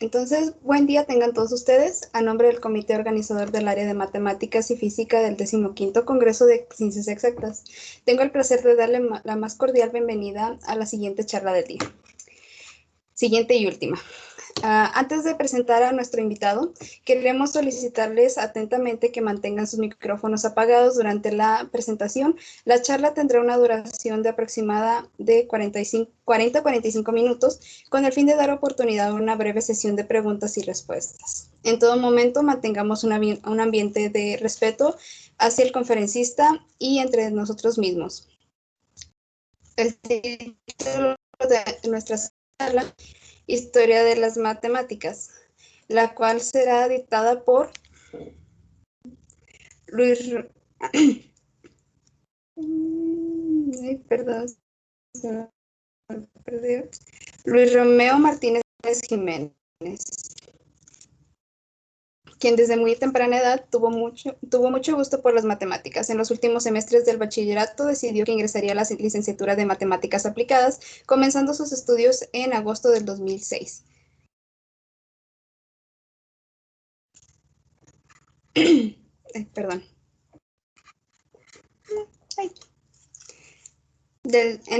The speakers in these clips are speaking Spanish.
Entonces, buen día tengan todos ustedes. A nombre del comité organizador del área de matemáticas y física del 15º Congreso de Ciencias Exactas, tengo el placer de darle la más cordial bienvenida a la siguiente charla del día. Siguiente y última. Antes de presentar a nuestro invitado, queremos solicitarles atentamente que mantengan sus micrófonos apagados durante la presentación. La charla tendrá una duración de aproximada de 40 a 45 minutos, con el fin de dar oportunidad a una breve sesión de preguntas y respuestas. En todo momento, mantengamos un ambiente de respeto hacia el conferencista y entre nosotros mismos. El título de nuestra charla: Historia de las Matemáticas, la cual será dictada por Luis Romeo Martínez Jiménez, quien desde muy temprana edad tuvo mucho gusto por las matemáticas. En los últimos semestres del bachillerato decidió que ingresaría a la licenciatura de Matemáticas Aplicadas, comenzando sus estudios en agosto del 2006. En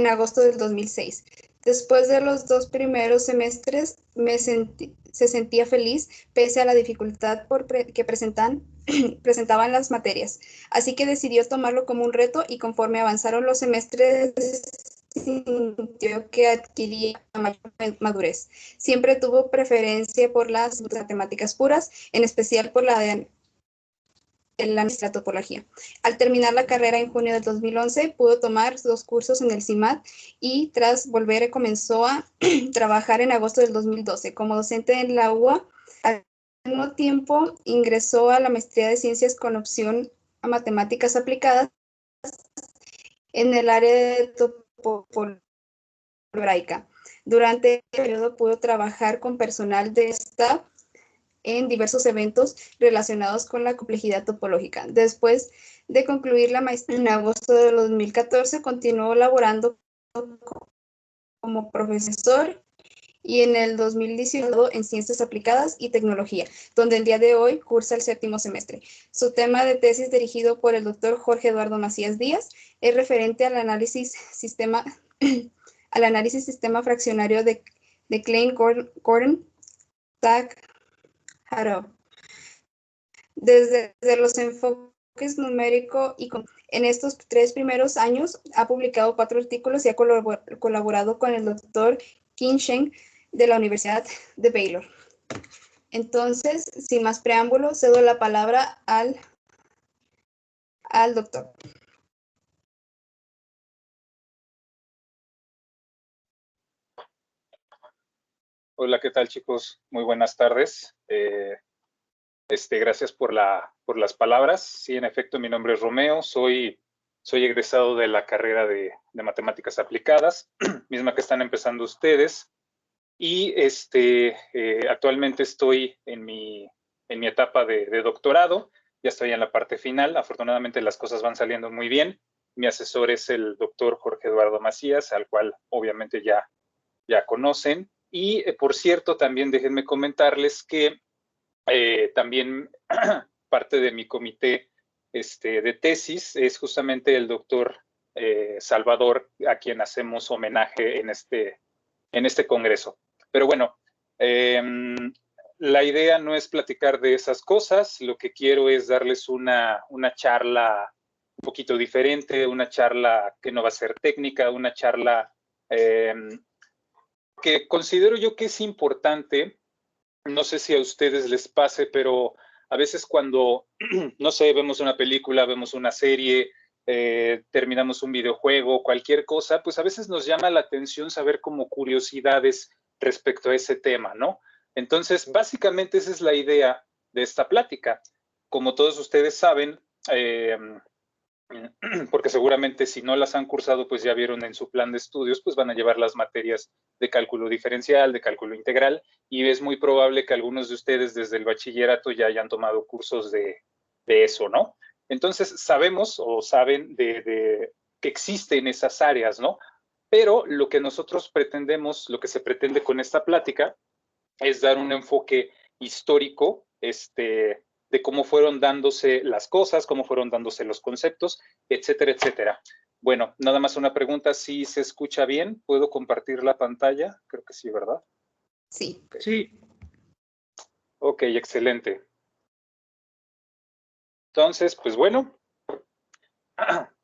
agosto del 2006. Después de los 2 primeros semestres se sentía feliz pese a la dificultad que presentaban las materias. Así que decidió tomarlo como un reto y conforme avanzaron los semestres sintió que adquiría mayor madurez. Siempre tuvo preferencia por las matemáticas puras, en especial por la topología. Al terminar la carrera en junio del 2011, pudo tomar 2 cursos en el CIMAD y tras volver comenzó a trabajar en agosto del 2012 como docente en la UA. Al mismo tiempo, ingresó a la maestría de ciencias con opción a matemáticas aplicadas en el área de topología algebraica. Durante el periodo pudo trabajar con personal de staff en diversos eventos relacionados con la complejidad topológica. Después de concluir la maestría en agosto de 2014, continuó laborando como profesor y en el 2019 en Ciencias Aplicadas y Tecnología, donde el día de hoy cursa el 7º semestre. Su tema de tesis, dirigido por el doctor Jorge Eduardo Macías Díaz, es referente al análisis sistema fraccionario de Klein-Gordon-Takharov. Desde los enfoques numérico y en estos 3 primeros años ha publicado 4 artículos y ha colaborado con el doctor Qin Shen de la Universidad de Baylor. Entonces, sin más preámbulos, cedo la palabra al doctor. Hola, ¿qué tal, chicos? Muy buenas tardes. Gracias por las palabras. Sí, en efecto, mi nombre es Romeo. Soy egresado de la carrera de Matemáticas Aplicadas, misma que están empezando ustedes. Y actualmente estoy en mi etapa de doctorado. Ya estoy en la parte final. Afortunadamente, las cosas van saliendo muy bien. Mi asesor es el doctor Jorge Eduardo Macías, al cual obviamente ya conocen. Y, por cierto, también déjenme comentarles que también parte de mi comité de tesis es justamente el doctor Salvador, a quien hacemos homenaje en este congreso. Pero bueno, la idea no es platicar de esas cosas. Lo que quiero es darles una charla un poquito diferente, una charla que no va a ser técnica, una charla que considero yo que es importante. No sé si a ustedes les pase, pero a veces cuando, no sé, vemos una película, vemos una serie, terminamos un videojuego, cualquier cosa, pues a veces nos llama la atención saber como curiosidades respecto a ese tema, ¿no? Entonces, básicamente esa es la idea de esta plática. Como todos ustedes saben, porque seguramente si no las han cursado, pues ya vieron en su plan de estudios, pues van a llevar las materias de cálculo diferencial, de cálculo integral, y es muy probable que algunos de ustedes desde el bachillerato ya hayan tomado cursos de eso, ¿no? Entonces, sabemos o saben que existen esas áreas, ¿no? Pero lo que nosotros pretendemos, lo que se pretende con esta plática, es dar un enfoque histórico de cómo fueron dándose las cosas, cómo fueron dándose los conceptos, etcétera, etcétera. Bueno, nada más una pregunta, ¿si se escucha bien? ¿Puedo compartir la pantalla? Creo que sí, ¿verdad? Sí. Okay. Sí. Ok, excelente. Entonces, pues bueno,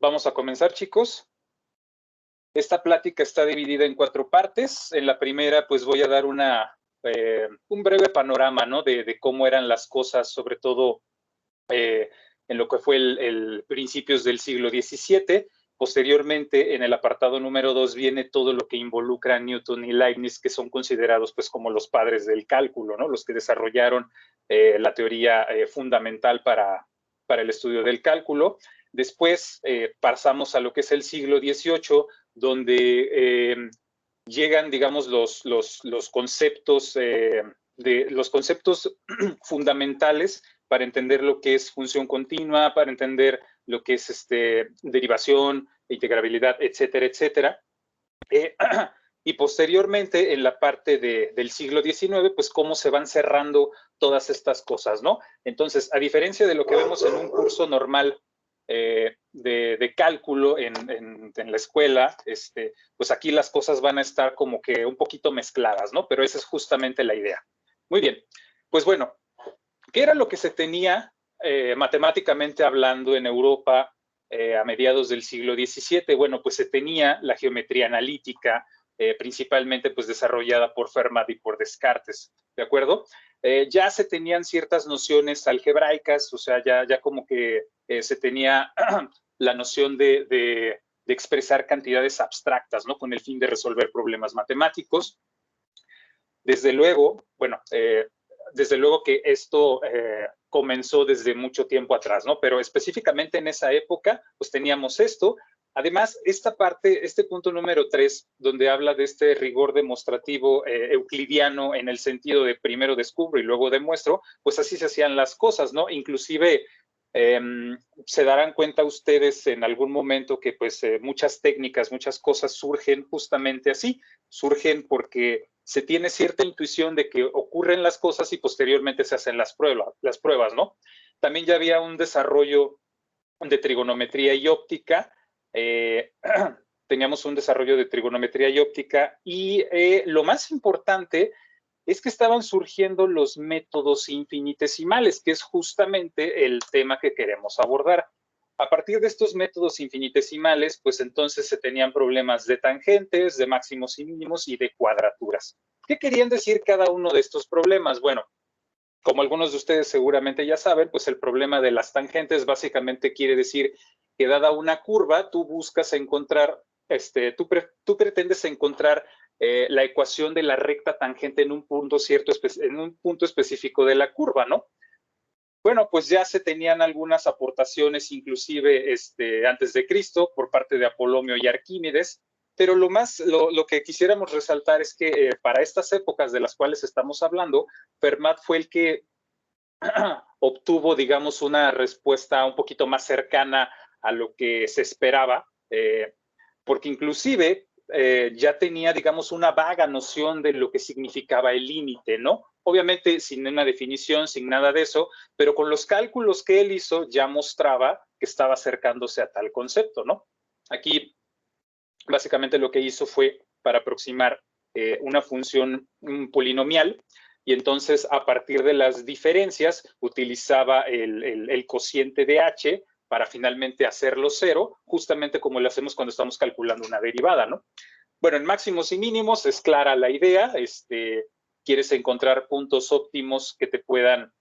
vamos a comenzar, chicos. Esta plática está dividida en 4 partes. En la primera, pues voy a dar un breve panorama, ¿no? De cómo eran las cosas, sobre todo en lo que fue el principios del siglo XVII. Posteriormente, en el apartado número 2, viene todo lo que involucra a Newton y Leibniz, que son considerados pues como los padres del cálculo, ¿no? Los que desarrollaron la teoría fundamental para el estudio del cálculo. Después pasamos a lo que es el siglo XVIII, donde llegan, digamos, los conceptos los conceptos fundamentales para entender lo que es función continua, para entender lo que es derivación, integrabilidad, etcétera, etcétera. Y posteriormente, en la parte del siglo XIX, pues cómo se van cerrando todas estas cosas, ¿no? Entonces, a diferencia de lo que vemos en un curso normal de cálculo en la escuela, pues aquí las cosas van a estar como que un poquito mezcladas, ¿no? Pero esa es justamente la idea. Muy bien, pues bueno, ¿qué era lo que se tenía matemáticamente hablando en Europa a mediados del siglo XVII? Bueno, pues se tenía la geometría analítica, principalmente pues desarrollada por Fermat y por Descartes, ¿de acuerdo? Ya se tenían ciertas nociones algebraicas, o sea, ya como que se tenía la noción de expresar cantidades abstractas, ¿no? Con el fin de resolver problemas matemáticos. Desde luego, bueno, desde luego que esto comenzó desde mucho tiempo atrás, ¿no? Pero específicamente en esa época, pues teníamos esto. Además, esta parte, este punto número 3, donde habla de este rigor demostrativo euclidiano en el sentido de primero descubro y luego demuestro, pues así se hacían las cosas, ¿no? Inclusive se darán cuenta ustedes en algún momento que pues muchas técnicas, muchas cosas surgen justamente así, surgen porque se tiene cierta intuición de que ocurren las cosas y posteriormente se hacen las pruebas, ¿no? También ya había un desarrollo de trigonometría y óptica, teníamos un desarrollo de trigonometría y óptica y lo más importante es que estaban surgiendo los métodos infinitesimales, que es justamente el tema que queremos abordar. A partir de estos métodos infinitesimales, pues entonces se tenían problemas de tangentes, de máximos y mínimos y de cuadraturas. ¿Qué querían decir cada uno de estos problemas? Bueno, como algunos de ustedes seguramente ya saben, pues el problema de las tangentes básicamente quiere decir que dada una curva, tú buscas encontrar, tú pretendes encontrar la ecuación de la recta tangente en un punto específico de la curva, ¿no? Bueno, pues ya se tenían algunas aportaciones, inclusive antes de Cristo, por parte de Apolonio y Arquímedes, pero lo que quisiéramos resaltar es que para estas épocas de las cuales estamos hablando, Fermat fue el que obtuvo, digamos, una respuesta un poquito más cercana a lo que se esperaba, porque inclusive ya tenía, digamos, una vaga noción de lo que significaba el límite, ¿no? Obviamente sin una definición, sin nada de eso, pero con los cálculos que él hizo ya mostraba que estaba acercándose a tal concepto, ¿no? Aquí, básicamente lo que hizo fue para aproximar una función polinomial, y entonces a partir de las diferencias utilizaba el cociente de h para finalmente hacerlo 0, justamente como lo hacemos cuando estamos calculando una derivada, ¿no? Bueno, en máximos y mínimos es clara la idea, quieres encontrar puntos óptimos que te puedan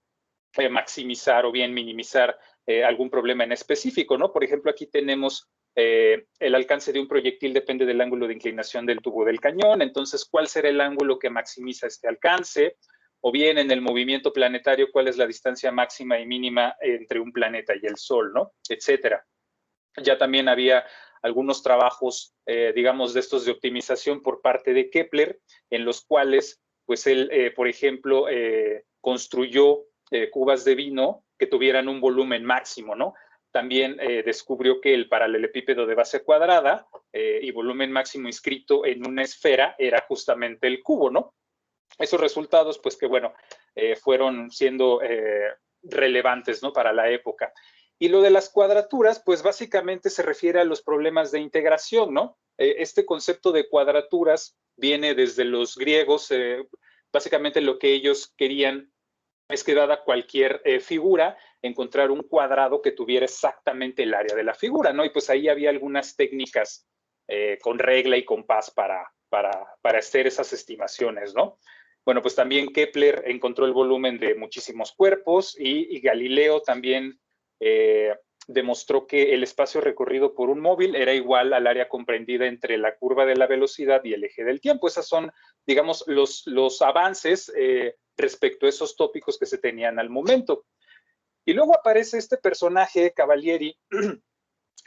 maximizar o bien minimizar algún problema en específico, ¿no? Por ejemplo, aquí tenemos el alcance de un proyectil depende del ángulo de inclinación del tubo del cañón, entonces, ¿cuál será el ángulo que maximiza este alcance? O bien, en el movimiento planetario, ¿cuál es la distancia máxima y mínima entre un planeta y el Sol, ¿no? Etcétera. Ya también había algunos trabajos, digamos, de estos de optimización por parte de Kepler, en los cuales, pues él, por ejemplo, construyó cubas de vino que tuvieran un volumen máximo, ¿no? También descubrió que el paralelepípedo de base cuadrada y volumen máximo inscrito en una esfera era justamente el cubo, ¿no? esos resultados, pues que bueno, fueron siendo relevantes, ¿no? Para la época. Y lo de las cuadraturas, pues básicamente se refiere a los problemas de integración, ¿no? Este concepto de cuadraturas viene desde los griegos, básicamente lo que ellos querían es que dada cualquier figura, encontrar un cuadrado que tuviera exactamente el área de la figura, ¿no? Y pues ahí había algunas técnicas con regla y compás para hacer esas estimaciones, ¿no? Bueno, pues también Kepler encontró el volumen de muchísimos cuerpos y Galileo también demostró que el espacio recorrido por un móvil era igual al área comprendida entre la curva de la velocidad y el eje del tiempo. Esas son, digamos, los avances respecto a esos tópicos que se tenían al momento. Y luego aparece este personaje, Cavalieri,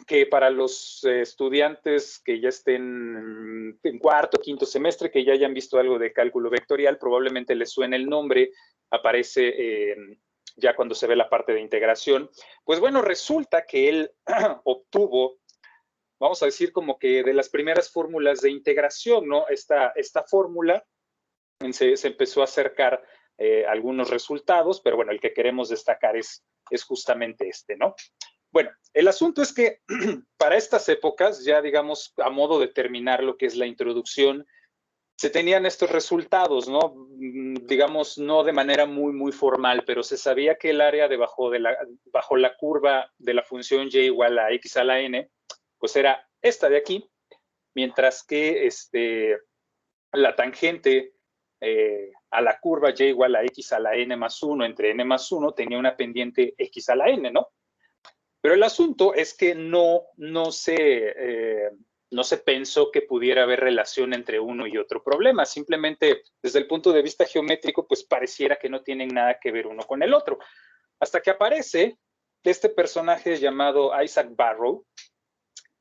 que para los estudiantes que ya estén en cuarto, quinto semestre, que ya hayan visto algo de cálculo vectorial, probablemente les suene el nombre, aparece ya cuando se ve la parte de integración. Pues bueno, resulta que él obtuvo, vamos a decir como que de las primeras fórmulas de integración, ¿no? Esta fórmula se empezó a acercar algunos resultados, pero bueno, el que queremos destacar es justamente este, ¿no? Bueno, el asunto es que para estas épocas, ya digamos a modo de terminar lo que es la introducción, se tenían estos resultados, ¿no? Digamos, no de manera muy formal, pero se sabía que el área bajo la curva de la función y igual a x a la n, pues era esta de aquí, mientras que la tangente a la curva y igual a x a la n más 1 entre n más 1 tenía una pendiente x a la n, ¿no? Pero el asunto es que no se pensó que pudiera haber relación entre uno y otro problema. Simplemente, desde el punto de vista geométrico, pues pareciera que no tienen nada que ver uno con el otro. Hasta que aparece este personaje llamado Isaac Barrow,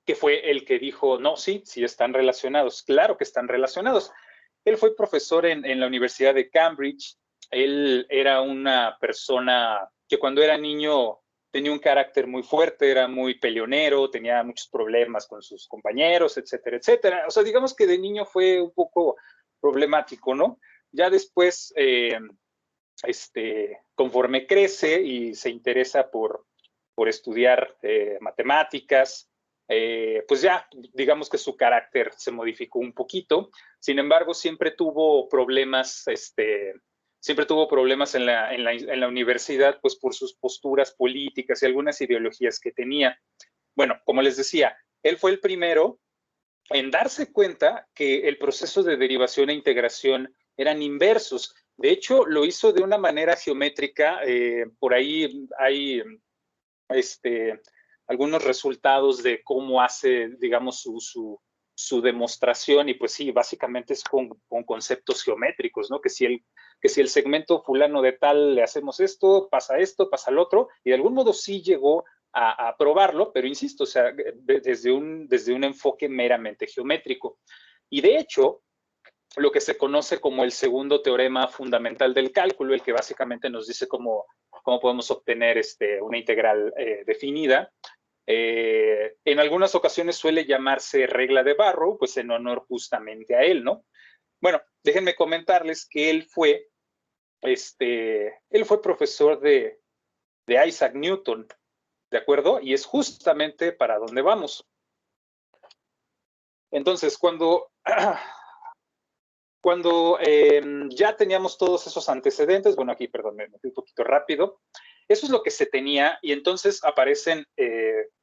que fue el que dijo, no, sí están relacionados. Claro que están relacionados. Él fue profesor en la Universidad de Cambridge. Él era una persona que cuando era niño tenía un carácter muy fuerte, era muy peleonero, tenía muchos problemas con sus compañeros, etcétera, etcétera. O sea, digamos que de niño fue un poco problemático, ¿no? Ya después, conforme crece y se interesa por estudiar matemáticas, pues ya, digamos que su carácter se modificó un poquito. Sin embargo, siempre tuvo problemas en la universidad, pues por sus posturas políticas y algunas ideologías que tenía. Bueno, como les decía, él fue el primero en darse cuenta que el proceso de derivación e integración eran inversos. De hecho, lo hizo de una manera geométrica. Por ahí hay algunos resultados de cómo hace, digamos, su demostración, y pues sí, básicamente es con conceptos geométricos, ¿no? Que si el segmento fulano de tal le hacemos esto, pasa lo otro, y de algún modo sí llegó a probarlo, pero insisto, o sea, desde un enfoque meramente geométrico. Y de hecho, lo que se conoce como el segundo teorema fundamental del cálculo, el que básicamente nos dice cómo podemos obtener una integral definida. En algunas ocasiones suele llamarse regla de Barrow, pues en honor justamente a él, ¿no? Bueno, déjenme comentarles que él fue profesor de Isaac Newton, ¿de acuerdo? Y es justamente para donde vamos. Entonces, cuando ya teníamos todos esos antecedentes, bueno, aquí, perdón, me metí un poquito rápido, eso es lo que se tenía, y entonces aparecen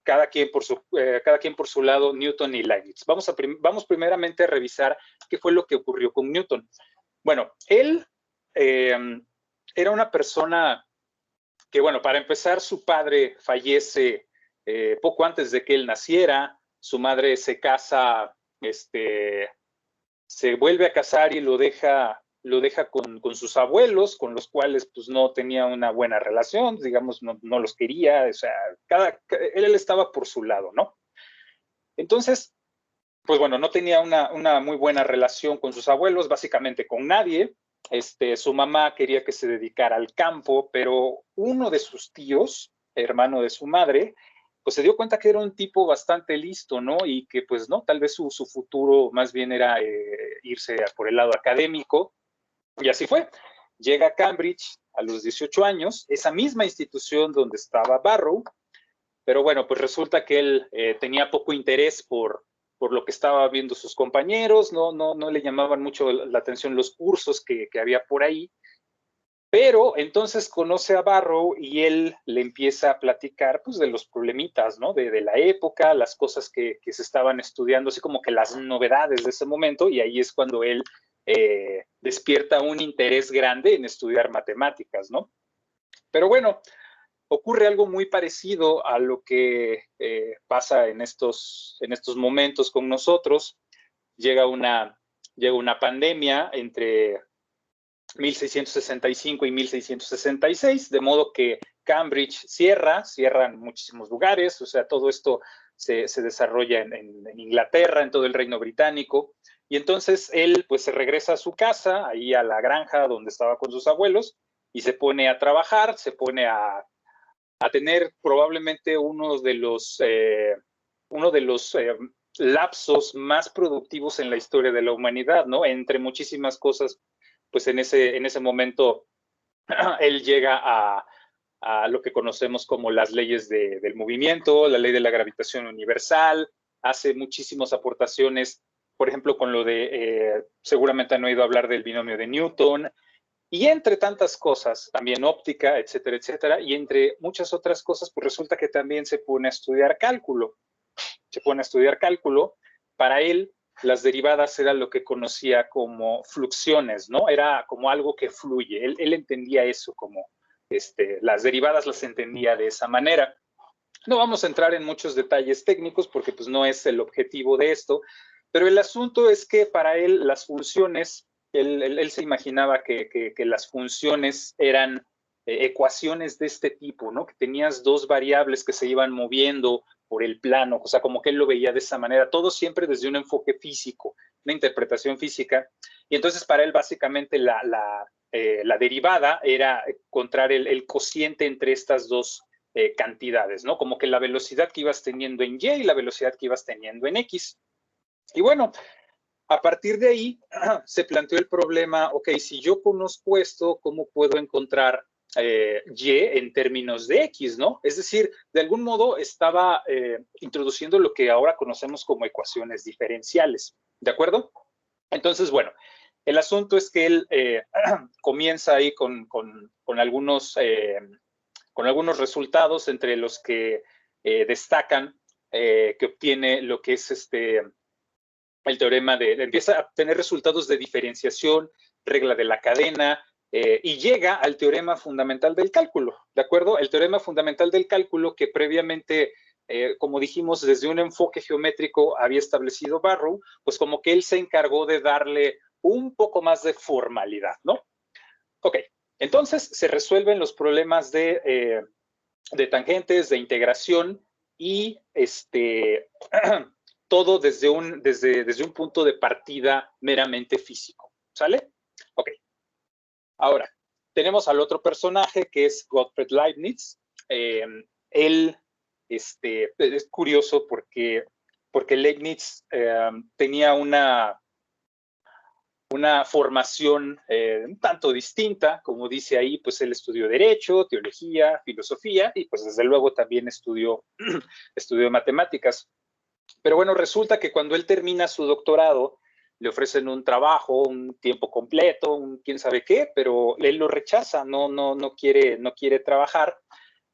cada quien por su lado, Newton y Leibniz. Vamos primeramente a revisar qué fue lo que ocurrió con Newton. Bueno, él era una persona que, bueno, para empezar, su padre fallece poco antes de que él naciera, su madre se casa, se vuelve a casar y lo deja con sus abuelos, con los cuales pues no tenía una buena relación, digamos, no los quería, o sea, él estaba por su lado, ¿no? Entonces, pues bueno, no tenía una muy buena relación con sus abuelos, básicamente con nadie. Su mamá quería que se dedicara al campo, pero uno de sus tíos, hermano de su madre, pues se dio cuenta que era un tipo bastante listo, ¿no? Y que pues no, tal vez su futuro más bien era irse por el lado académico. Y así fue. Llega a Cambridge a los 18 años, esa misma institución donde estaba Barrow, pero bueno, pues resulta que él tenía poco interés por lo que estaba viendo sus compañeros, no le llamaban mucho la atención los cursos que había por ahí, pero entonces conoce a Barrow y él le empieza a platicar pues de los problemitas, ¿no? De la época, las cosas que se estaban estudiando, así como que las novedades de ese momento, y ahí es cuando él despierta un interés grande en estudiar matemáticas, ¿no? Pero bueno, ocurre algo muy parecido a lo que pasa en estos momentos con nosotros. Llega una pandemia entre 1665 y 1666, de modo que Cambridge cierran muchísimos lugares, o sea, todo esto se desarrolla en Inglaterra, en todo el Reino Británico, y entonces él pues se regresa a su casa, ahí a la granja donde estaba con sus abuelos, y se pone a trabajar, se pone a tener probablemente uno de los lapsos más productivos en la historia de la humanidad, ¿no? Entre muchísimas cosas, pues en ese momento él llega a lo que conocemos como las leyes del movimiento, la ley de la gravitación universal, hace muchísimas aportaciones, por ejemplo, con lo de, seguramente han oído hablar del binomio de Newton, y entre tantas cosas, también óptica, etcétera, etcétera, y entre muchas otras cosas, pues resulta que también se pone a estudiar cálculo. Para él, las derivadas eran lo que conocía como fluxiones, ¿no? Era como algo que fluye. Él entendía eso como, las derivadas las entendía de esa manera. No vamos a entrar en muchos detalles técnicos porque pues no es el objetivo de esto, pero el asunto es que para él las funciones, él se imaginaba que las funciones eran ecuaciones de este tipo, ¿no? Que tenías dos variables que se iban moviendo por el plano, o sea, como que él lo veía de esa manera, todo siempre desde un enfoque físico, una interpretación física, y entonces para él básicamente la derivada era encontrar el cociente entre estas dos cantidades, ¿no? Como que la velocidad que ibas teniendo en Y y la velocidad que ibas teniendo en X. Y bueno, a partir de ahí se planteó el problema, ok, si yo conozco esto, ¿cómo puedo encontrar Y en términos de X, ¿no? Es decir, de algún modo estaba introduciendo lo que ahora conocemos como ecuaciones diferenciales, ¿de acuerdo? Entonces, bueno, el asunto es que él comienza ahí con algunos resultados, entre los que destacan que obtiene lo que es el teorema empieza a tener resultados de diferenciación, regla de la cadena, y llega al teorema fundamental del cálculo, ¿de acuerdo? El teorema fundamental del cálculo que previamente, como dijimos, desde un enfoque geométrico había establecido Barrow, pues como que él se encargó de darle un poco más de formalidad, ¿no? Ok, entonces se resuelven los problemas de tangentes, de integración y todo desde un punto de partida meramente físico, ¿sale? Ok. Ahora, tenemos al otro personaje que es Gottfried Leibniz. Él es curioso porque Leibniz tenía una formación un tanto distinta, como dice ahí, pues él estudió Derecho, Teología, Filosofía y pues desde luego también estudió matemáticas. Pero bueno, resulta que cuando él termina su doctorado, le ofrecen un trabajo, un tiempo completo, un quién sabe qué, pero él lo rechaza, no quiere trabajar,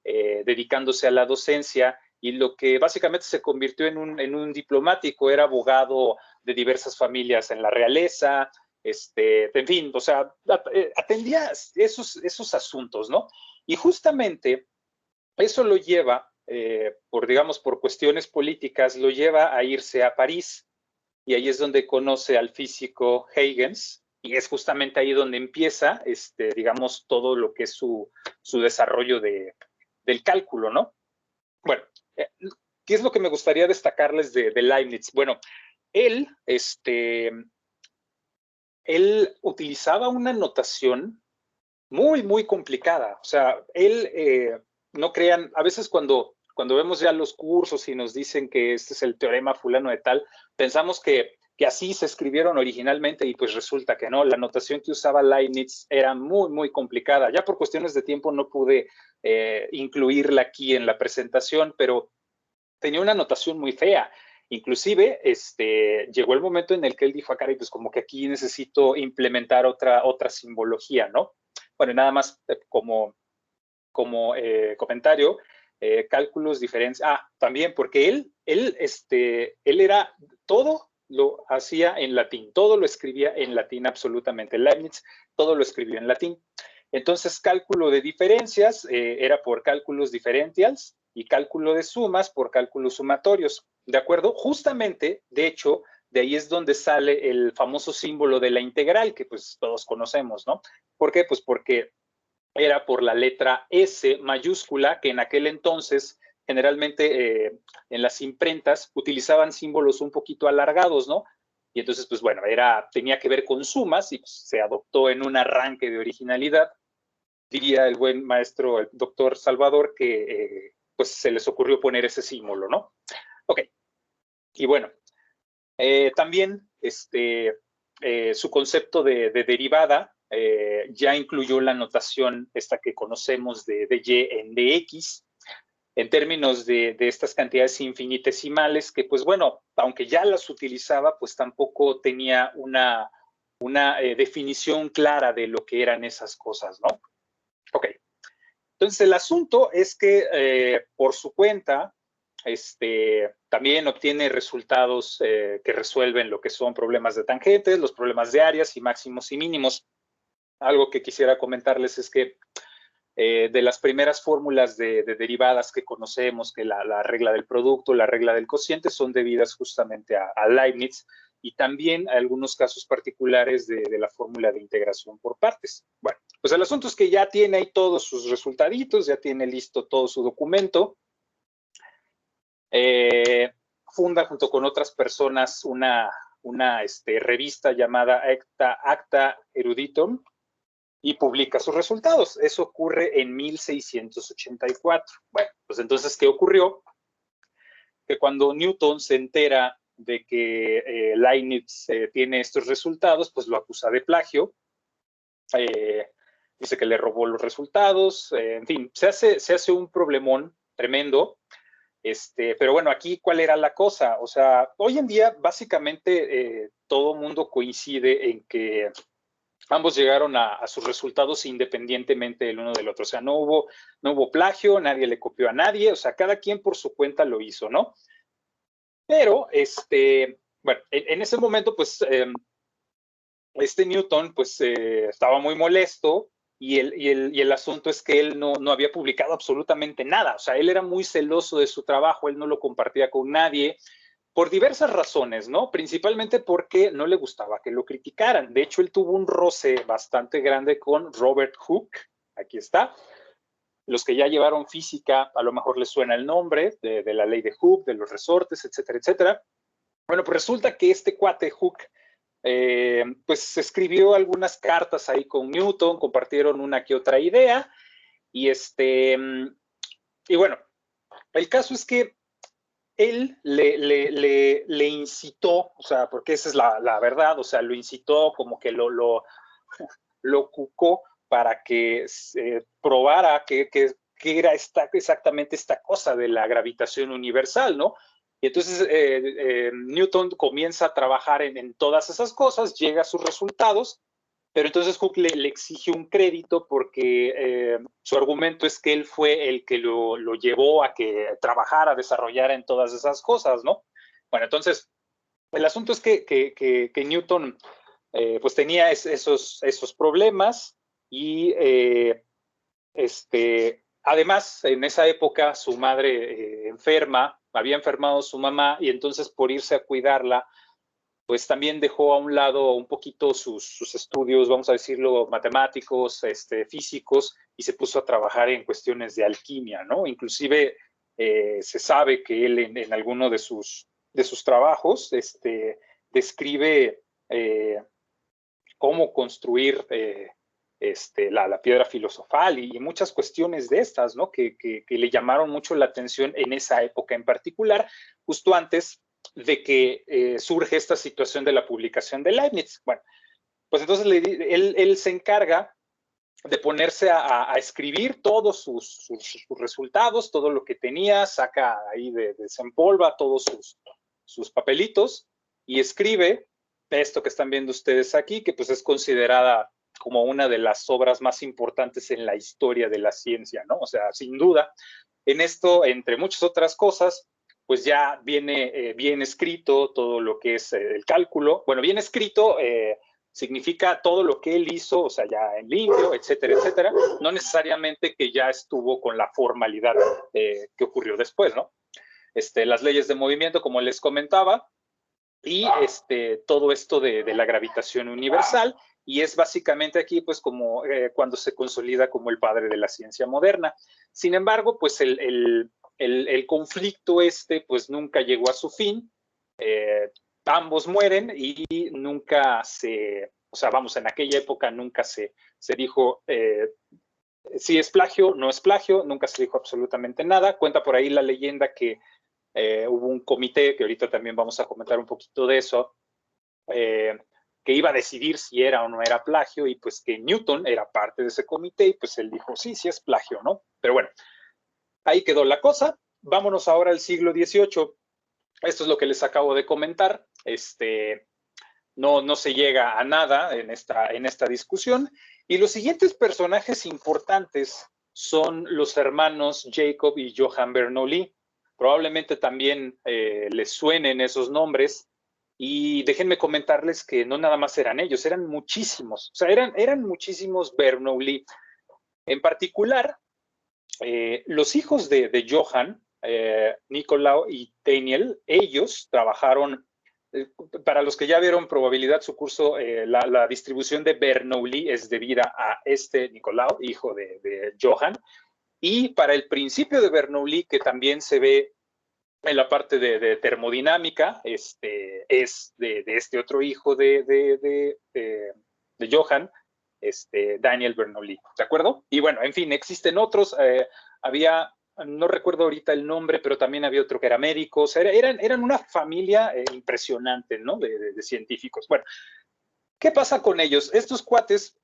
dedicándose a la docencia, y lo que básicamente se convirtió en un diplomático, era abogado de diversas familias en la realeza, en fin, o sea, atendía esos asuntos, ¿no? Y justamente eso lo lleva, por cuestiones políticas, lo lleva a irse a París, y ahí es donde conoce al físico Huygens, y es justamente ahí donde empieza, digamos, todo lo que es su desarrollo del cálculo, ¿no? Bueno, ¿qué es lo que me gustaría destacarles de Leibniz? Bueno, él utilizaba una notación muy, muy complicada. O sea, él, no crean, a veces cuando vemos ya los cursos y nos dicen que este es el teorema fulano de tal, pensamos que que así se escribieron originalmente y pues resulta que no, la notación que usaba Leibniz era muy, muy complicada. Ya por cuestiones de tiempo no pude incluirla aquí en la presentación, pero tenía una notación muy fea. Inclusive, llegó el momento en el que él dijo, a caray, pues como que aquí necesito implementar otra simbología, ¿no? Bueno, nada más como comentario, cálculos diferentes. También porque él era, todo lo hacía en latín, todo lo escribía en latín absolutamente. Leibniz todo lo escribió en latín. Entonces, cálculo de diferencias era por cálculos differentials y cálculo de sumas por cálculos sumatorios, ¿de acuerdo? Justamente, de hecho, de ahí es donde sale el famoso símbolo de la integral que pues todos conocemos, ¿no? ¿Por qué? Pues porque era por la letra S mayúscula, que en aquel entonces generalmente en las imprentas utilizaban símbolos un poquito alargados, ¿no? Y entonces, pues bueno, tenía que ver con sumas y pues, se adoptó en un arranque de originalidad. Diría el buen maestro, el doctor Salvador, que pues se les ocurrió poner ese símbolo, ¿no? Ok. Y bueno, también su concepto de derivada ya incluyó la notación esta que conocemos de y en dx, en términos de estas cantidades infinitesimales que, pues bueno, aunque ya las utilizaba, pues tampoco tenía una definición clara de lo que eran esas cosas, ¿no? Ok. Entonces, el asunto es que por su cuenta, también obtiene resultados que resuelven lo que son problemas de tangentes, los problemas de áreas y máximos y mínimos. Algo que quisiera comentarles es que de las primeras fórmulas de derivadas que conocemos, que la regla del producto, la regla del cociente, son debidas justamente a Leibniz, y también algunos casos particulares de la fórmula de integración por partes. Bueno, pues el asunto es que ya tiene ahí todos sus resultaditos, ya tiene listo todo su documento. Funda junto con otras personas una revista llamada Acta Eruditum y publica sus resultados. Eso ocurre en 1684. Bueno, pues entonces, ¿qué ocurrió? Que cuando Newton se entera de que Leibniz tiene estos resultados, pues lo acusa de plagio. Dice que le robó los resultados. En fin, se hace un problemón tremendo. Pero bueno, aquí, ¿cuál era la cosa? O sea, hoy en día, básicamente, todo mundo coincide en que ambos llegaron a sus resultados independientemente el uno del otro. O sea, no hubo plagio, nadie le copió a nadie, o sea, cada quien por su cuenta lo hizo, ¿no? Pero, bueno, en ese momento, pues, Newton, pues, estaba muy molesto y el asunto es que él no había publicado absolutamente nada. O sea, él era muy celoso de su trabajo, él no lo compartía con nadie, por diversas razones, ¿no? Principalmente porque no le gustaba que lo criticaran. De hecho, él tuvo un roce bastante grande con Robert Hooke. Aquí está. Los que ya llevaron física, a lo mejor les suena el nombre de la ley de Hooke, de los resortes, etcétera, etcétera. Bueno, pues resulta que este cuate Hooke, pues escribió algunas cartas ahí con Newton, compartieron una que otra idea, y bueno, el caso es que él le incitó, o sea, porque esa es la verdad, o sea, lo incitó, como que lo cucó para que probara que era exactamente esta cosa de la gravitación universal, ¿no? Y entonces Newton comienza a trabajar en todas esas cosas, llega a sus resultados, pero entonces Hooke le exige un crédito porque su argumento es que él fue el que lo llevó a que trabajara, desarrollara en todas esas cosas, ¿no? Bueno, entonces, el asunto es que Newton pues tenía esos problemas y además, en esa época su madre enferma, había enfermado su mamá y entonces por irse a cuidarla, pues también dejó a un lado un poquito sus estudios, vamos a decirlo, matemáticos, físicos, y se puso a trabajar en cuestiones de alquimia, ¿no? Inclusive se sabe que él en alguno de sus trabajos describe cómo construir la piedra filosofal y muchas cuestiones de estas, ¿no? Que le llamaron mucho la atención en esa época en particular, justo antes de que surge esta situación de la publicación de Leibniz. Bueno, pues entonces él se encarga de ponerse a escribir todos sus resultados, todo lo que tenía, saca ahí, desempolva todos sus papelitos y escribe esto que están viendo ustedes aquí, que pues es considerada como una de las obras más importantes en la historia de la ciencia, ¿no? O sea, sin duda, en esto, entre muchas otras cosas, pues ya viene bien escrito todo lo que es el cálculo. Bueno, bien escrito significa todo lo que él hizo, o sea, ya en limpio, etcétera, etcétera, no necesariamente que ya estuvo con la formalidad que ocurrió después, ¿no? Las leyes de movimiento, como les comentaba, y todo esto de la gravitación universal, y es básicamente aquí pues como cuando se consolida como el padre de la ciencia moderna. Sin embargo, pues el conflicto pues nunca llegó a su fin, ambos mueren y nunca o sea, vamos, en aquella época nunca se dijo si es plagio, no es plagio, nunca se dijo absolutamente nada. Cuenta por ahí la leyenda que hubo un comité, que ahorita también vamos a comentar un poquito de eso, que iba a decidir si era o no era plagio, y pues que Newton era parte de ese comité, y pues él dijo, sí, sí es plagio, ¿no? Pero bueno, ahí quedó la cosa. Vámonos ahora al siglo XVIII. Esto es lo que les acabo de comentar. No se llega a nada en esta discusión. Y los siguientes personajes importantes son los hermanos Jacob y Johann Bernoulli. Probablemente también les suenen esos nombres. Y déjenme comentarles que no nada más eran ellos, eran muchísimos. O sea, eran muchísimos Bernoulli. En particular, los hijos de Johann, Nicolau y Daniel, ellos trabajaron, para los que ya vieron probabilidad su curso, la distribución de Bernoulli es debida a Nicolau, hijo de Johann, y para el principio de Bernoulli, que también se ve en la parte de termodinámica, es de este otro hijo de Johann, Daniel Bernoulli, ¿de acuerdo? Y bueno, en fin, existen otros, había, no recuerdo ahorita el nombre, pero también había otro que era médico, o sea, eran una familia impresionante, ¿no? De científicos. Bueno, ¿qué pasa con ellos? Estos cuates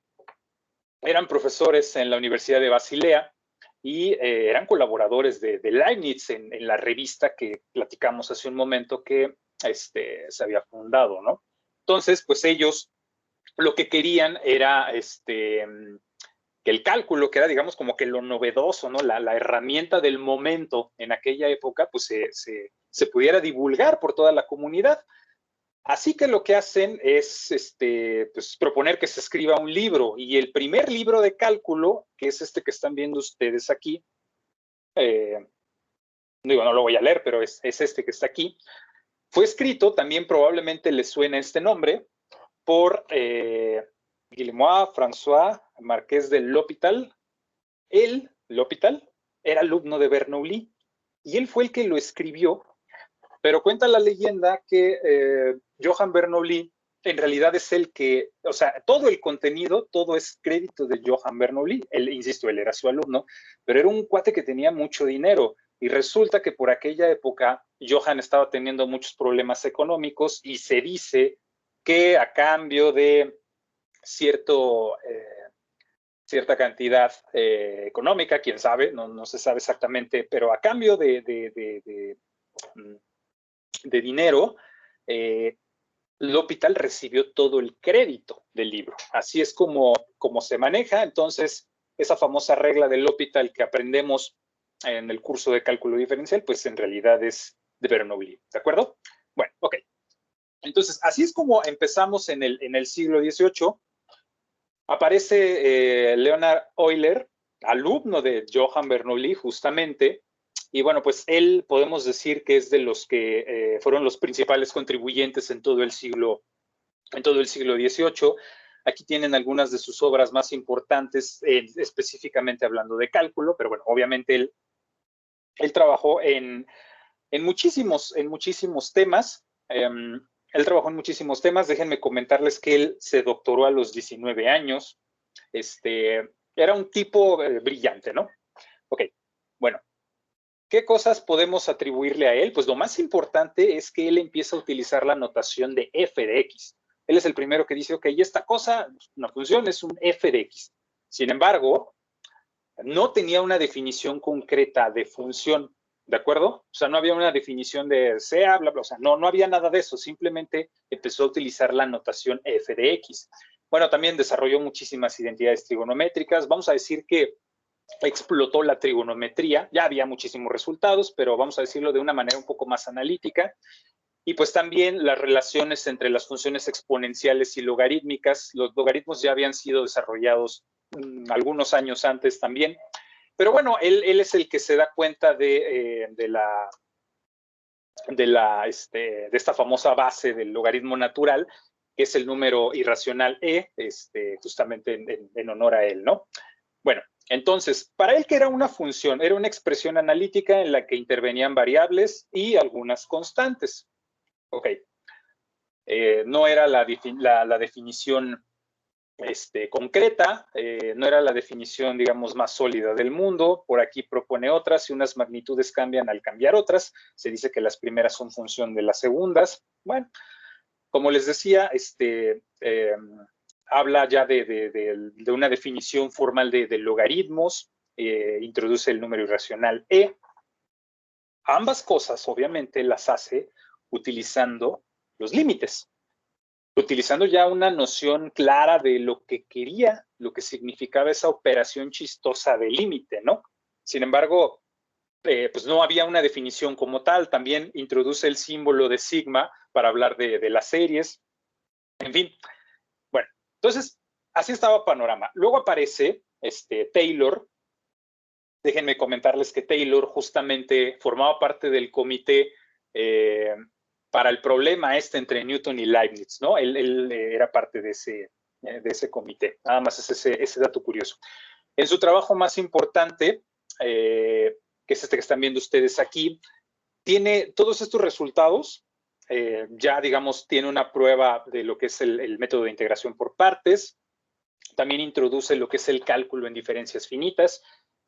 eran profesores en la Universidad de Basilea y eran colaboradores de Leibniz en la revista que platicamos hace un momento que se había fundado, ¿no? Entonces, pues ellos lo que querían era que el cálculo, que era, digamos, como que lo novedoso, ¿no? La herramienta del momento en aquella época, pues se pudiera divulgar por toda la comunidad. Así que lo que hacen es pues, proponer que se escriba un libro, y el primer libro de cálculo, que es que están viendo ustedes aquí, digo, no lo voy a leer, pero es este que está aquí, fue escrito, también probablemente les suene este nombre, por Guillemois François Marqués de L'Hôpital. L'Hôpital, era alumno de Bernoulli, y él fue el que lo escribió, pero cuenta la leyenda que Johann Bernoulli en realidad es el que, o sea, todo el contenido, todo es crédito de Johann Bernoulli. Él, insisto, él era su alumno, pero era un cuate que tenía mucho dinero, y resulta que por aquella época Johann estaba teniendo muchos problemas económicos, y se dice que a cambio de cierta cantidad económica, quién sabe, no se sabe exactamente, pero a cambio de dinero, L'Hôpital recibió todo el crédito del libro. Así es como se maneja. Entonces, esa famosa regla del L'Hôpital que aprendemos en el curso de cálculo diferencial, pues en realidad es de Bernoulli, ¿de acuerdo? Bueno, ok. Entonces, así es como empezamos en el siglo XVIII. Aparece Leonhard Euler, alumno de Johann Bernoulli, justamente, y bueno, pues él podemos decir que es de los que fueron los principales contribuyentes en todo el siglo XVIII. Aquí tienen algunas de sus obras más importantes, específicamente hablando de cálculo, pero bueno, obviamente él trabajó en muchísimos temas. Él trabajó en muchísimos temas. Déjenme comentarles que él se doctoró a los 19 años. Era un tipo brillante, ¿no? Ok, bueno. ¿Qué cosas podemos atribuirle a él? Pues lo más importante es que él empieza a utilizar la notación de f de x. Él es el primero que dice, ok, esta cosa, una función es un f de x. Sin embargo, no tenía una definición concreta de función, ¿de acuerdo? O sea, no había una definición de sea, bla, bla, o sea, no había nada de eso, simplemente empezó a utilizar la notación f de x. Bueno, también desarrolló muchísimas identidades trigonométricas. Vamos a decir que explotó la trigonometría. Ya había muchísimos resultados, pero vamos a decirlo de una manera un poco más analítica. Y pues también las relaciones entre las funciones exponenciales y logarítmicas. Los logaritmos ya habían sido desarrollados algunos años antes también. Pero bueno, él es el que se da cuenta de esta famosa base del logaritmo natural, que es el número irracional e, justamente en honor a él, ¿no? Bueno, entonces, para él, ¿qué era una función? Era una expresión analítica en la que intervenían variables y algunas constantes. Ok. No era la definición concreta, no era la definición, digamos, más sólida del mundo. Por aquí propone otras. Si unas magnitudes cambian al cambiar otras, se dice que las primeras son función de las segundas. Bueno, como les decía, habla ya de una definición formal de logaritmos, introduce el número irracional e. Ambas cosas, obviamente, las hace utilizando los límites, utilizando ya una noción clara de lo que quería, lo que significaba esa operación chistosa de límite, ¿no? Sin embargo, pues no había una definición como tal. También introduce el símbolo de sigma para hablar de las series. En fin, bueno, entonces, así estaba Panorama. Luego aparece Taylor. Déjenme comentarles que Taylor justamente formaba parte del comité para el problema entre Newton y Leibniz, ¿no? Él era parte de ese comité. Nada más es ese dato curioso. En su trabajo más importante, que es que están viendo ustedes aquí, tiene todos estos resultados. Ya, digamos, tiene una prueba de lo que es el método de integración por partes. También introduce lo que es el cálculo en diferencias finitas,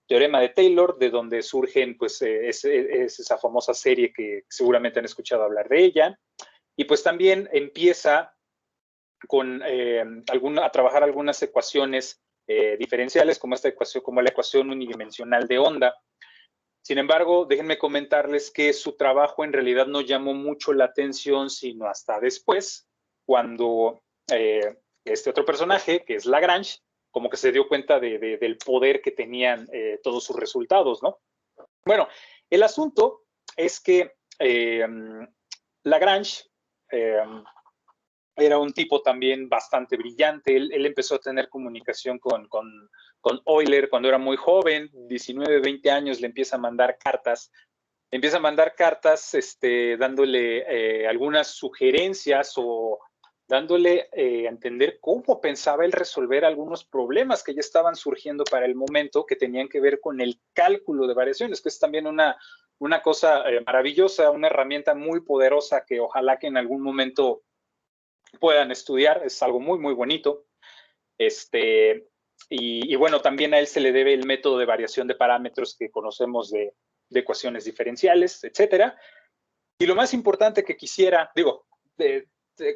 teorema de Taylor, de donde surgen, pues, es esa famosa serie que seguramente han escuchado hablar de ella. Y pues también empieza a trabajar algunas ecuaciones diferenciales, como esta ecuación, como la ecuación unidimensional de onda. Sin embargo, déjenme comentarles que su trabajo en realidad no llamó mucho la atención, sino hasta después, cuando este otro personaje, que es Lagrange, como que se dio cuenta del poder que tenían todos sus resultados, ¿no? Bueno, el asunto es que Lagrange era un tipo también bastante brillante. Él empezó a tener comunicación con Euler cuando era muy joven, 19, 20 años, le empieza a mandar cartas. Dándole algunas sugerencias o dándole a entender cómo pensaba él resolver algunos problemas que ya estaban surgiendo para el momento, que tenían que ver con el cálculo de variaciones, que es también una cosa maravillosa, una herramienta muy poderosa que ojalá que en algún momento puedan estudiar. Es algo muy, muy bonito. Y bueno, también a él se le debe el método de variación de parámetros que conocemos de ecuaciones diferenciales, etcétera. Y lo más importante que quisiera, digo,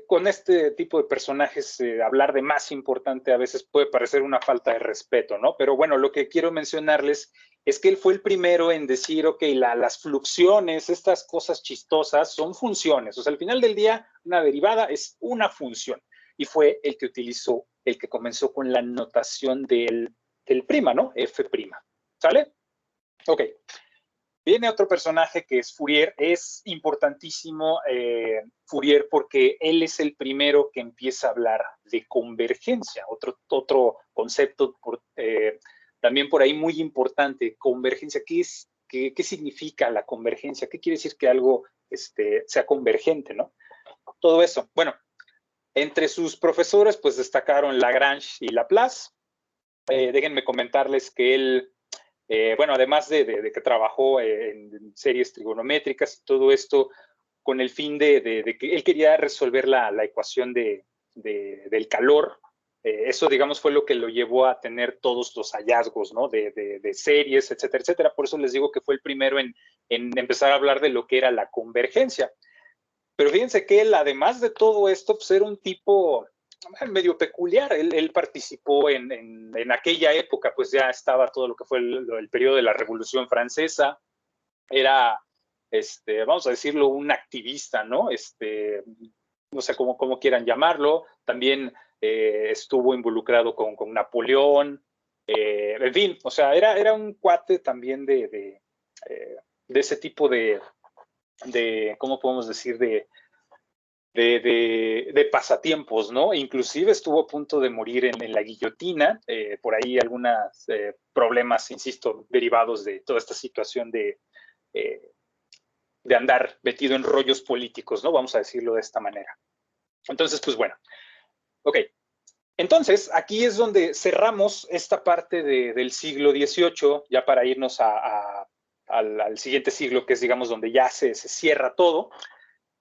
con este tipo de personajes, hablar de más importante a veces puede parecer una falta de respeto, ¿no? Pero bueno, lo que quiero mencionarles es que él fue el primero en decir, ok, las fluxiones, estas cosas chistosas, son funciones. O sea, al final del día, una derivada es una función. Y fue el que utilizó, el que comenzó con la notación del prima, ¿no? F'. ¿Sale? Ok. Viene otro personaje que es Fourier. Es importantísimo Fourier porque él es el primero que empieza a hablar de convergencia, otro concepto también por ahí muy importante. Convergencia, ¿qué significa la convergencia? ¿Qué quiere decir que algo sea convergente, ¿no? Todo eso. Bueno, entre sus profesores pues destacaron Lagrange y Laplace. Déjenme comentarles que él, bueno, además de que trabajó en series trigonométricas y todo esto, con el fin de que él quería resolver la ecuación del calor, eso, digamos, fue lo que lo llevó a tener todos los hallazgos, ¿no? De series, etcétera, etcétera. Por eso les digo que fue el primero en empezar a hablar de lo que era la convergencia. Pero fíjense que él, además de todo esto, pues era un tipo medio peculiar. Él participó en aquella época, pues ya estaba todo lo que fue el periodo de la Revolución Francesa. Era, vamos a decirlo, un activista, ¿no? No sé cómo quieran llamarlo. También estuvo involucrado con Napoleón. En fin, o sea, era un cuate también de ese tipo de, ¿cómo podemos decir? De pasatiempos, ¿no? Inclusive estuvo a punto de morir en la guillotina, por ahí algunos problemas, insisto, derivados de toda esta situación de andar metido en rollos políticos, ¿no? Vamos a decirlo de esta manera. Entonces, pues bueno, ok. Entonces, aquí es donde cerramos esta parte del siglo XVIII, ya para irnos al siguiente siglo, que es, digamos, donde ya se cierra todo.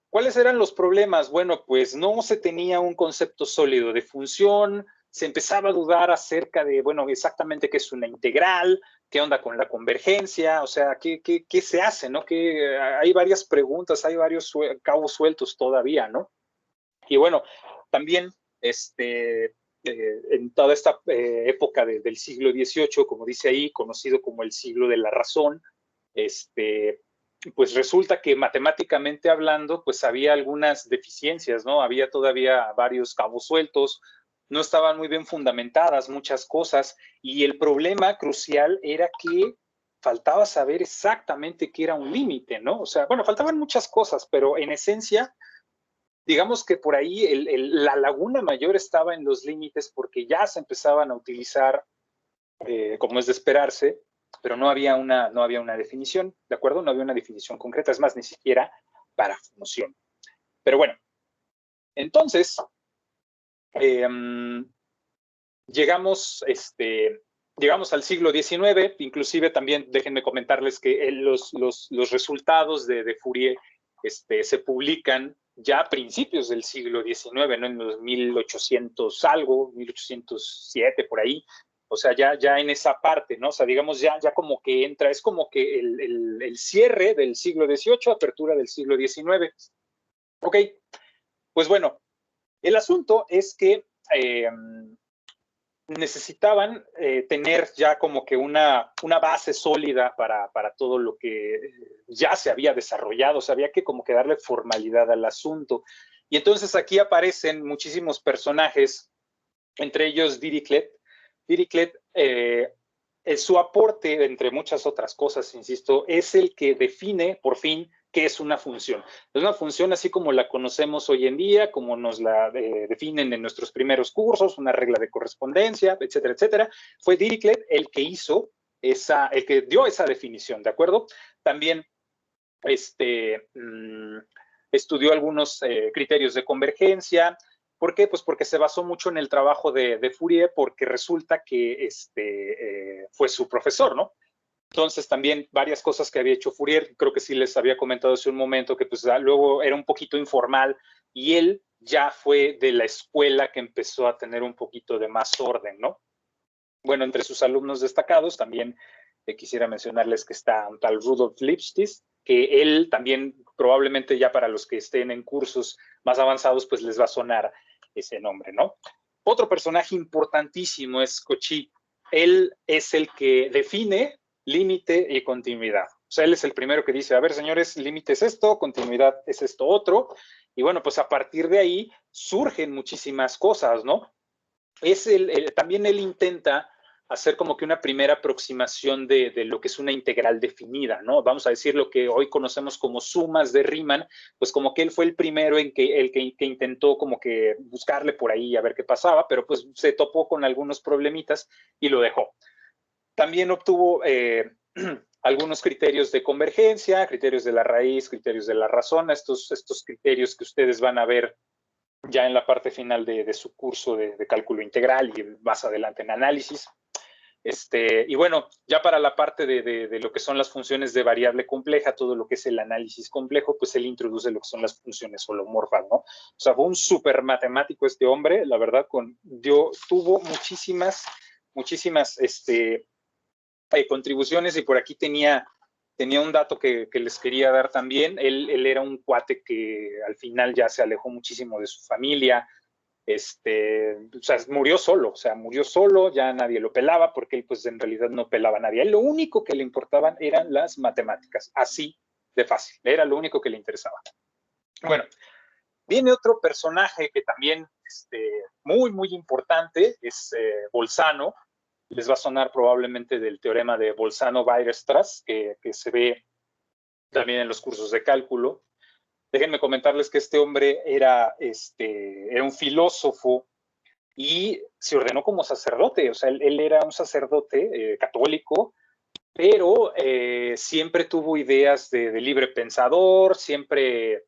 ¿Cuáles eran los problemas? Bueno, pues no se tenía un concepto sólido de función, se empezaba a dudar acerca de, bueno, exactamente qué es una integral, qué onda con la convergencia, o sea, qué se hace, ¿no? Que hay varias preguntas, hay varios cabos sueltos todavía, ¿no? Y bueno, también en toda esta época del siglo XVIII, como dice ahí, conocido como el siglo de la razón, pues resulta que matemáticamente hablando, pues había algunas deficiencias, ¿no? Había todavía varios cabos sueltos, no estaban muy bien fundamentadas muchas cosas, y el problema crucial era que faltaba saber exactamente qué era un límite, ¿no? O sea, bueno, faltaban muchas cosas, pero en esencia, digamos que por ahí la laguna mayor estaba en los límites porque ya se empezaban a utilizar, como es de esperarse, pero no había una definición, ¿de acuerdo? No había una definición concreta, es más, ni siquiera para función. Pero bueno, entonces, llegamos al siglo XIX, inclusive también déjenme comentarles que los resultados de Fourier se publican ya a principios del siglo XIX, ¿no? En los 1800 algo, 1807 por ahí, o sea, ya en esa parte, ¿no? O sea, digamos, ya como que entra, es como que el cierre del siglo XVIII, apertura del siglo XIX. Ok, pues bueno, el asunto es que necesitaban tener ya como que una base sólida para todo lo que ya se había desarrollado, o sea, había que como que darle formalidad al asunto. Y entonces aquí aparecen muchísimos personajes, entre ellos Dirichlet. Dirichlet, su aporte, entre muchas otras cosas, insisto, es el que define por fin qué es una función. Es una función así como la conocemos hoy en día, como nos la definen en nuestros primeros cursos, una regla de correspondencia, etcétera, etcétera. Fue Dirichlet el que hizo el que dio esa definición, ¿de acuerdo? También estudió algunos criterios de convergencia. ¿Por qué? Pues porque se basó mucho en el trabajo de Fourier, porque resulta que fue su profesor, ¿no? Entonces, también varias cosas que había hecho Fourier, creo que sí les había comentado hace un momento, que pues luego era un poquito informal, y él ya fue de la escuela que empezó a tener un poquito de más orden, ¿no? Bueno, entre sus alumnos destacados también quisiera mencionarles que está un tal Rudolf Lipschitz, que él también probablemente ya para los que estén en cursos más avanzados, pues les va a sonar ese nombre, ¿no? Otro personaje importantísimo es Cauchy. Él es el que define límite y continuidad. O sea, él es el primero que dice, a ver, señores, límite es esto, continuidad es esto otro. Y bueno, pues a partir de ahí surgen muchísimas cosas, ¿no? También él intenta hacer como que una primera aproximación de lo que es una integral definida, ¿no? Vamos a decir lo que hoy conocemos como sumas de Riemann, pues como que él fue el primero el que intentó como que buscarle por ahí a ver qué pasaba, pero pues se topó con algunos problemitas y lo dejó. También obtuvo algunos criterios de convergencia, criterios de la raíz, criterios de la razón, estos criterios que ustedes van a ver ya en la parte final de su curso de cálculo integral y más adelante en análisis. Y bueno, ya para la parte de lo que son las funciones de variable compleja, todo lo que es el análisis complejo, pues él introduce lo que son las funciones holomorfas, ¿no? O sea, fue un súper matemático este hombre, la verdad, tuvo muchísimas contribuciones, y por aquí tenía un dato que les quería dar también. Él era un cuate que al final ya se alejó muchísimo de su familia. O sea, murió solo, ya nadie lo pelaba, porque él pues en realidad no pelaba a nadie. A él lo único que le importaban eran las matemáticas, así de fácil, era lo único que le interesaba. Bueno, viene otro personaje que también muy, muy importante, es Bolzano. Les va a sonar probablemente del teorema de Bolzano-Weierstrass, que se ve también en los cursos de cálculo. Déjenme comentarles que este hombre era un filósofo y se ordenó como sacerdote. O sea, él era un sacerdote católico, pero siempre tuvo ideas de libre pensador, siempre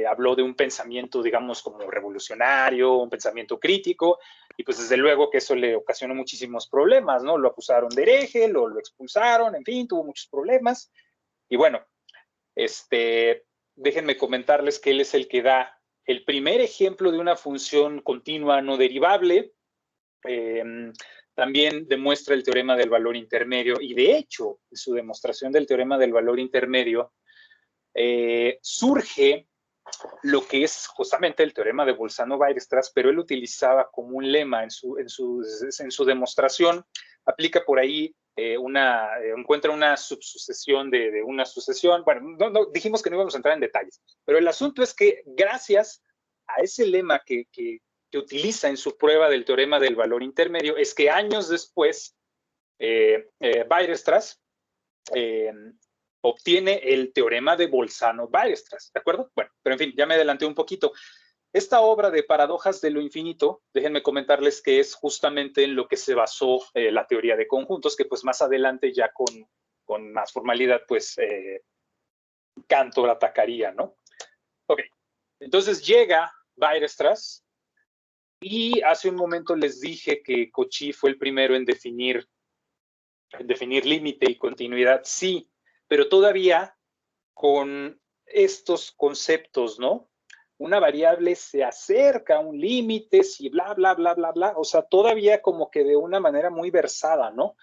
habló de un pensamiento, digamos, como revolucionario, un pensamiento crítico, y pues desde luego que eso le ocasionó muchísimos problemas, ¿no? Lo acusaron de hereje, lo expulsaron, en fin, tuvo muchos problemas. Y bueno, déjenme comentarles que él es el que da el primer ejemplo de una función continua no derivable. También demuestra el teorema del valor intermedio, y de hecho, en su demostración del teorema del valor intermedio, surge lo que es justamente el teorema de Bolzano-Weierstrass, pero él utilizaba como un lema en su demostración. Aplica por ahí encuentra una subsucesión de una sucesión. Bueno, no, dijimos que no íbamos a entrar en detalles, pero el asunto es que gracias a ese lema que utiliza en su prueba del teorema del valor intermedio, es que años después Weierstrass obtiene el teorema de Bolzano-Weierstrass, ¿de acuerdo? Bueno, pero en fin, ya me adelanté un poquito. Esta obra de paradojas de lo infinito, déjenme comentarles que es justamente en lo que se basó la teoría de conjuntos, que pues más adelante ya con más formalidad, pues Cantor atacaría, ¿no? Ok, entonces llega Weierstrass, y hace un momento les dije que Cauchy fue el primero en definir límite y continuidad, sí, pero todavía con estos conceptos, ¿no? Una variable se acerca a un límite, si bla, bla, bla, bla, bla, o sea, todavía como que de una manera muy versada, ¿no?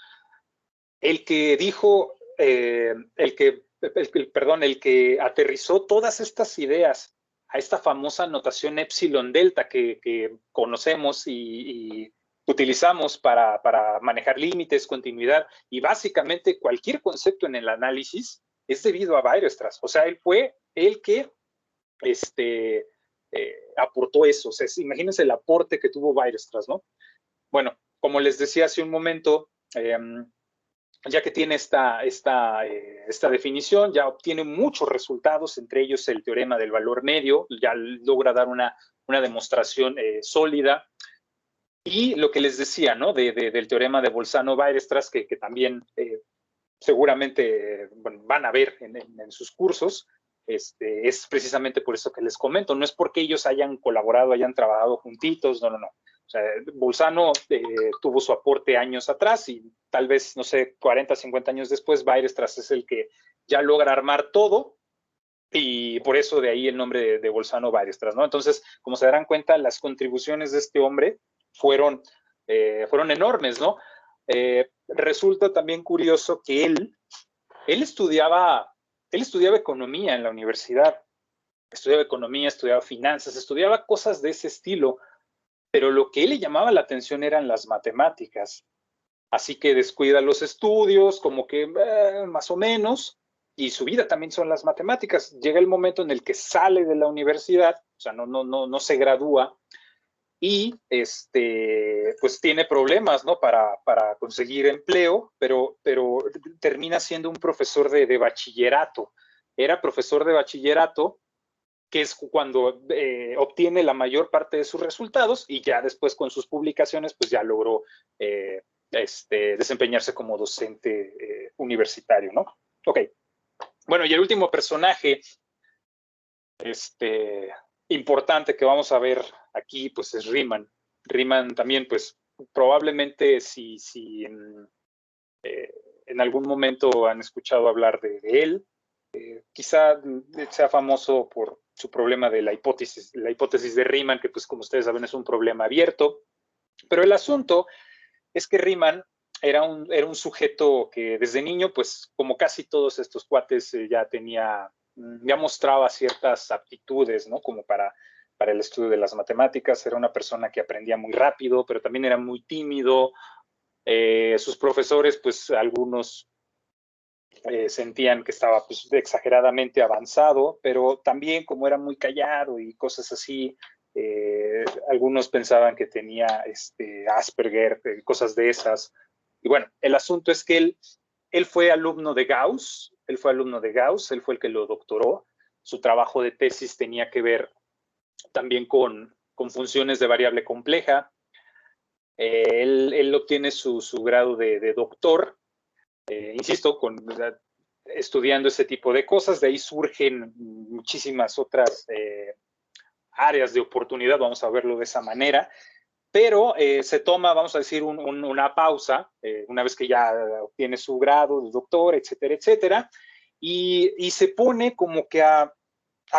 El que dijo, el que aterrizó todas estas ideas a esta famosa notación epsilon delta que conocemos y utilizamos para manejar límites, continuidad y básicamente cualquier concepto en el análisis, es debido a Weierstrass. O sea, él fue el que aportó eso. O sea, imagínense el aporte que tuvo Weierstrass, ¿no? Bueno, como les decía hace un momento, ya que tiene esta definición, ya obtiene muchos resultados, entre ellos el teorema del valor medio, ya logra dar una demostración sólida. Y lo que les decía, ¿no? Del teorema de Bolzano-Weierstrass, que también seguramente van a ver en sus cursos, es precisamente por eso que les comento. No es porque ellos hayan colaborado, hayan trabajado juntitos, no. O sea, Bolzano tuvo su aporte años atrás y tal vez, no sé, 40, 50 años después, Weierstrass es el que ya logra armar todo, y por eso de ahí el nombre de Bolzano-Weierstrass, ¿no? Entonces, como se darán cuenta, las contribuciones de este hombre fueron enormes, ¿no? Resulta también curioso que él estudiaba economía en la universidad, estudiaba economía, estudiaba finanzas, estudiaba cosas de ese estilo, pero lo que él le llamaba la atención eran las matemáticas. Así que descuida los estudios, como que más o menos, y su vida también son las matemáticas. Llega el momento en el que sale de la universidad, o sea, no se gradúa, y pues tiene problemas, ¿no? Para conseguir empleo, pero termina siendo un profesor de bachillerato. Era profesor de bachillerato, que es cuando obtiene la mayor parte de sus resultados, y ya después con sus publicaciones, pues ya logró desempeñarse como docente universitario, ¿no? Ok. Bueno, y el último personaje importante que vamos a ver aquí, pues es Riemann. Riemann también, pues, probablemente si en algún momento han escuchado hablar de él, quizá sea famoso por su problema de la hipótesis de Riemann, que pues como ustedes saben es un problema abierto. Pero el asunto es que Riemann era un sujeto que desde niño, pues como casi todos estos cuates, ya mostraba ciertas aptitudes, ¿no? Como para el estudio de las matemáticas. Era una persona que aprendía muy rápido, pero también era muy tímido. Sus profesores, pues algunos sentían que estaba pues, exageradamente avanzado, pero también como era muy callado y cosas así, algunos pensaban que tenía Asperger, cosas de esas. Y bueno, el asunto es que él fue alumno de Gauss, él fue el que lo doctoró. Su trabajo de tesis tenía que ver también con funciones de variable compleja. Él obtiene su grado de doctor, insisto, estudiando ese tipo de cosas. De ahí surgen muchísimas otras áreas de oportunidad, vamos a verlo de esa manera, pero se toma, vamos a decir, una pausa, una vez que ya obtiene su grado de doctor, etcétera, etcétera, y se pone como que a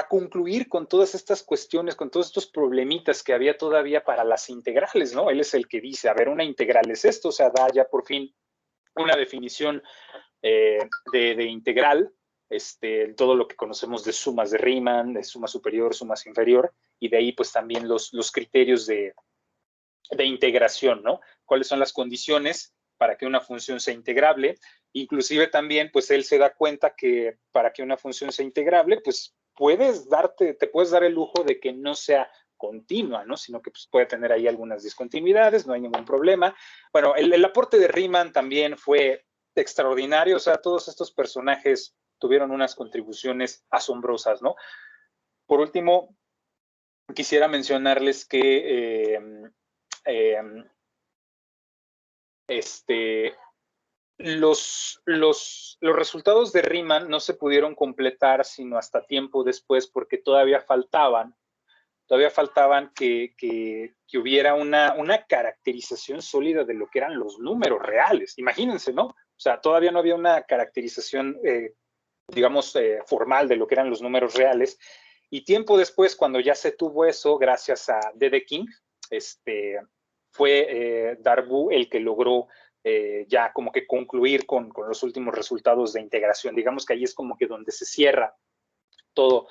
concluir con todas estas cuestiones, con todos estos problemitas que había todavía para las integrales, ¿no? Él es el que dice, a ver, una integral es esto, o sea, da ya por fin una definición de integral, todo lo que conocemos de sumas de Riemann, de suma superior, sumas inferior, y de ahí pues también los criterios de integración, ¿no? ¿Cuáles son las condiciones para que una función sea integrable? Inclusive también, pues él se da cuenta que para que una función sea integrable, pues te puedes dar el lujo de que no sea continua, ¿no? Sino que pues, puede tener ahí algunas discontinuidades, no hay ningún problema. Bueno, el aporte de Riemann también fue extraordinario, o sea, todos estos personajes tuvieron unas contribuciones asombrosas, ¿no? Por último, quisiera mencionarles que los resultados de Riemann no se pudieron completar sino hasta tiempo después, porque todavía faltaban que hubiera una caracterización sólida de lo que eran los números reales. Imagínense, ¿no? O sea, todavía no había una caracterización, digamos, formal de lo que eran los números reales. Y tiempo después, cuando ya se tuvo eso, gracias a Dedekind, fue Darboux el que logró ya como que concluir con los últimos resultados de integración. Digamos que ahí es como que donde se cierra todo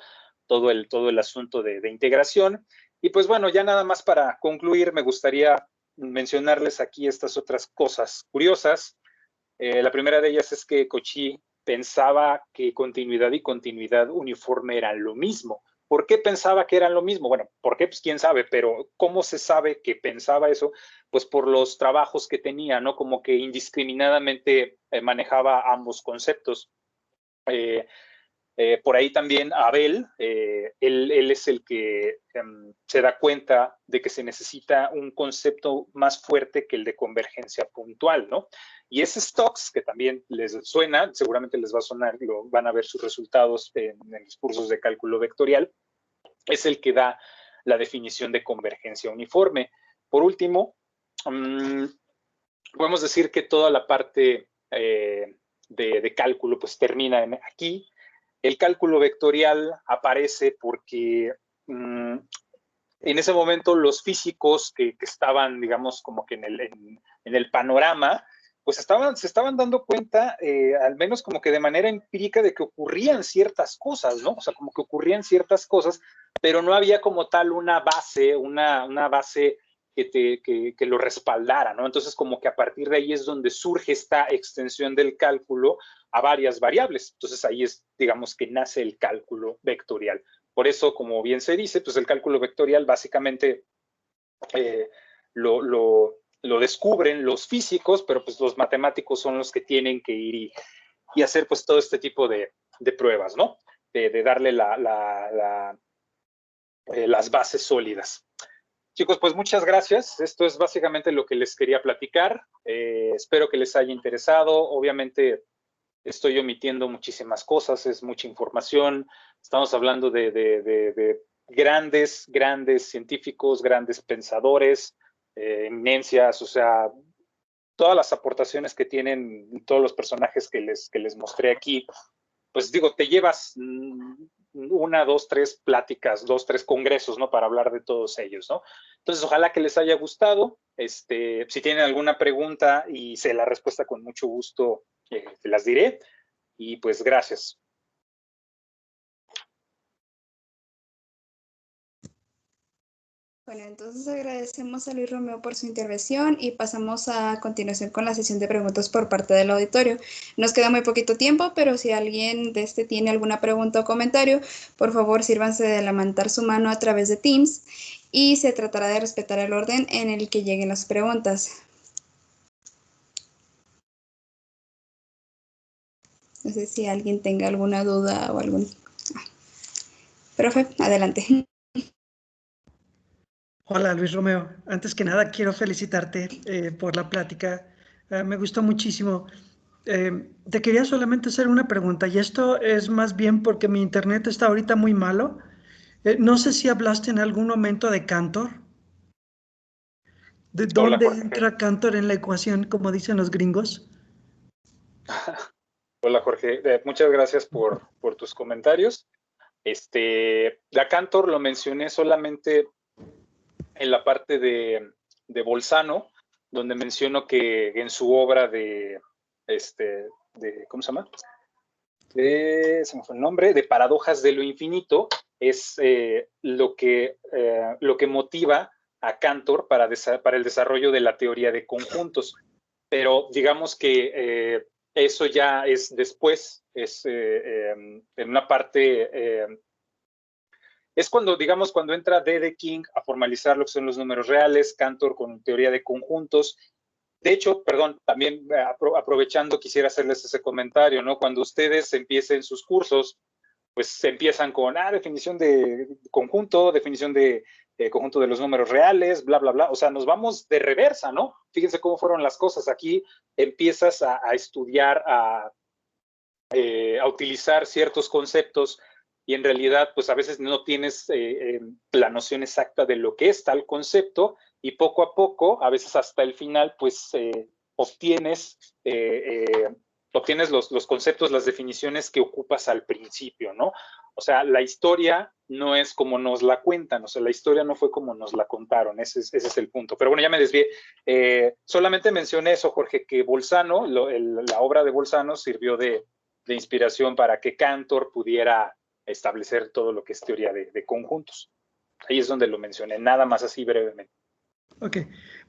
el asunto de integración. Y pues bueno, ya nada más para concluir, me gustaría mencionarles aquí estas otras cosas curiosas. La primera de ellas es que Cauchy pensaba que continuidad y continuidad uniforme eran lo mismo. ¿Por qué pensaba que eran lo mismo? Bueno, ¿por qué? Pues quién sabe, pero ¿cómo se sabe que pensaba eso? Pues por los trabajos que tenía, ¿no? Como que indiscriminadamente manejaba ambos conceptos. Por ahí también Abel, él es el que se da cuenta de que se necesita un concepto más fuerte que el de convergencia puntual, ¿no? Y ese Stokes, que también les suena, seguramente les va a sonar, van a ver sus resultados en los cursos de cálculo vectorial, es el que da la definición de convergencia uniforme. Por último, podemos decir que toda la parte de cálculo pues termina aquí. El cálculo vectorial aparece porque en ese momento los físicos que estaban, digamos, como que en el panorama, pues se estaban dando cuenta, al menos como que de manera empírica, de que ocurrían ciertas cosas, ¿no? O sea, como que ocurrían ciertas cosas, pero no había como tal una base que lo respaldara, ¿no? Entonces, como que a partir de ahí es donde surge esta extensión del cálculo a varias variables. Entonces, ahí es, digamos, que nace el cálculo vectorial. Por eso, como bien se dice, pues el cálculo vectorial básicamente lo descubren los físicos, pero pues los matemáticos son los que tienen que ir y hacer pues todo este tipo de pruebas, ¿no? De darle las bases sólidas. Chicos, pues muchas gracias. Esto es básicamente lo que les quería platicar. Espero que les haya interesado. Obviamente estoy omitiendo muchísimas cosas, es mucha información. Estamos hablando de grandes científicos, grandes pensadores. eminencias, o sea, todas las aportaciones que tienen todos los personajes que les mostré aquí, pues digo, te llevas una, dos, tres pláticas, dos, tres congresos, ¿no? Para hablar de todos ellos, ¿no? Entonces, ojalá que les haya gustado. Si tienen alguna pregunta y sé la respuesta con mucho gusto, te las diré. Y pues, gracias. Bueno, entonces agradecemos a Luis Romeo por su intervención y pasamos a continuación con la sesión de preguntas por parte del auditorio. Nos queda muy poquito tiempo, pero si alguien de tiene alguna pregunta o comentario, por favor sírvanse de levantar su mano a través de Teams y se tratará de respetar el orden en el que lleguen las preguntas. No sé si alguien tenga alguna duda o algún... Profe, adelante. Hola Luis Romeo, antes que nada quiero felicitarte por la plática, me gustó muchísimo. Te quería solamente hacer una pregunta y esto es más bien porque mi internet está ahorita muy malo. No sé si hablaste en algún momento de Cantor. ¿De dónde entra Cantor en la ecuación, como dicen los gringos? Hola Jorge, muchas gracias por tus comentarios. La Cantor lo mencioné solamente en la parte de Bolzano, donde menciono que en su obra ¿cómo se llama? Se me fue el nombre, de Paradojas de lo Infinito, es lo que motiva a Cantor para el desarrollo de la teoría de conjuntos. Pero digamos que eso ya es después, es en una parte... es cuando, digamos, cuando entra D.D. King a formalizar lo que son los números reales, Cantor con teoría de conjuntos. De hecho, perdón, también aprovechando quisiera hacerles ese comentario, ¿no? Cuando ustedes empiecen sus cursos, pues empiezan con, definición de conjunto, definición de conjunto de los números reales, bla, bla, bla. O sea, nos vamos de reversa, ¿no? Fíjense cómo fueron las cosas. Aquí empiezas a estudiar, a utilizar ciertos conceptos y en realidad, pues a veces no tienes la noción exacta de lo que es tal concepto y poco a poco, a veces hasta el final, pues obtienes los conceptos, las definiciones que ocupas al principio, ¿no? O sea, la historia no es como nos la cuentan, o sea, la historia no fue como nos la contaron, ese es el punto. Pero bueno, ya me desvié. Solamente mencioné eso, Jorge, que Bolzano, la obra de Bolzano sirvió de inspiración para que Cantor pudiera establecer todo lo que es teoría de conjuntos. Ahí es donde lo mencioné, nada más así brevemente. Ok,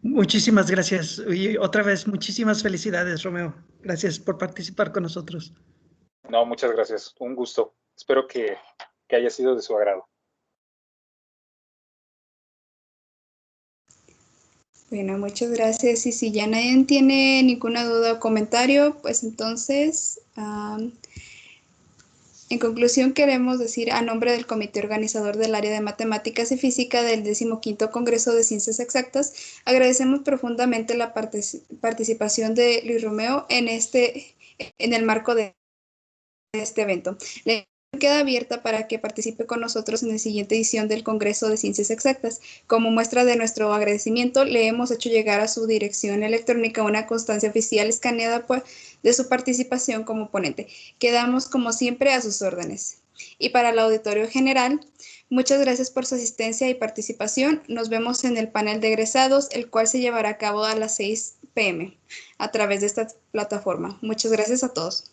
muchísimas gracias. Y otra vez, muchísimas felicidades, Romeo. Gracias por participar con nosotros. No, muchas gracias. Un gusto. Espero que haya sido de su agrado. Bueno, muchas gracias. Y si ya nadie tiene ninguna duda o comentario, pues entonces, en conclusión, queremos decir a nombre del comité organizador del área de matemáticas y física del 15º Congreso de Ciencias Exactas, agradecemos profundamente la participación de Luis Romeo en el marco de este evento. La queda abierta para que participe con nosotros en la siguiente edición del Congreso de Ciencias Exactas. Como muestra de nuestro agradecimiento, le hemos hecho llegar a su dirección electrónica una constancia oficial escaneada de su participación como ponente. Quedamos, como siempre, a sus órdenes. Y para el auditorio general, muchas gracias por su asistencia y participación. Nos vemos en el panel de egresados, el cual se llevará a cabo a las 6 p.m. a través de esta plataforma. Muchas gracias a todos.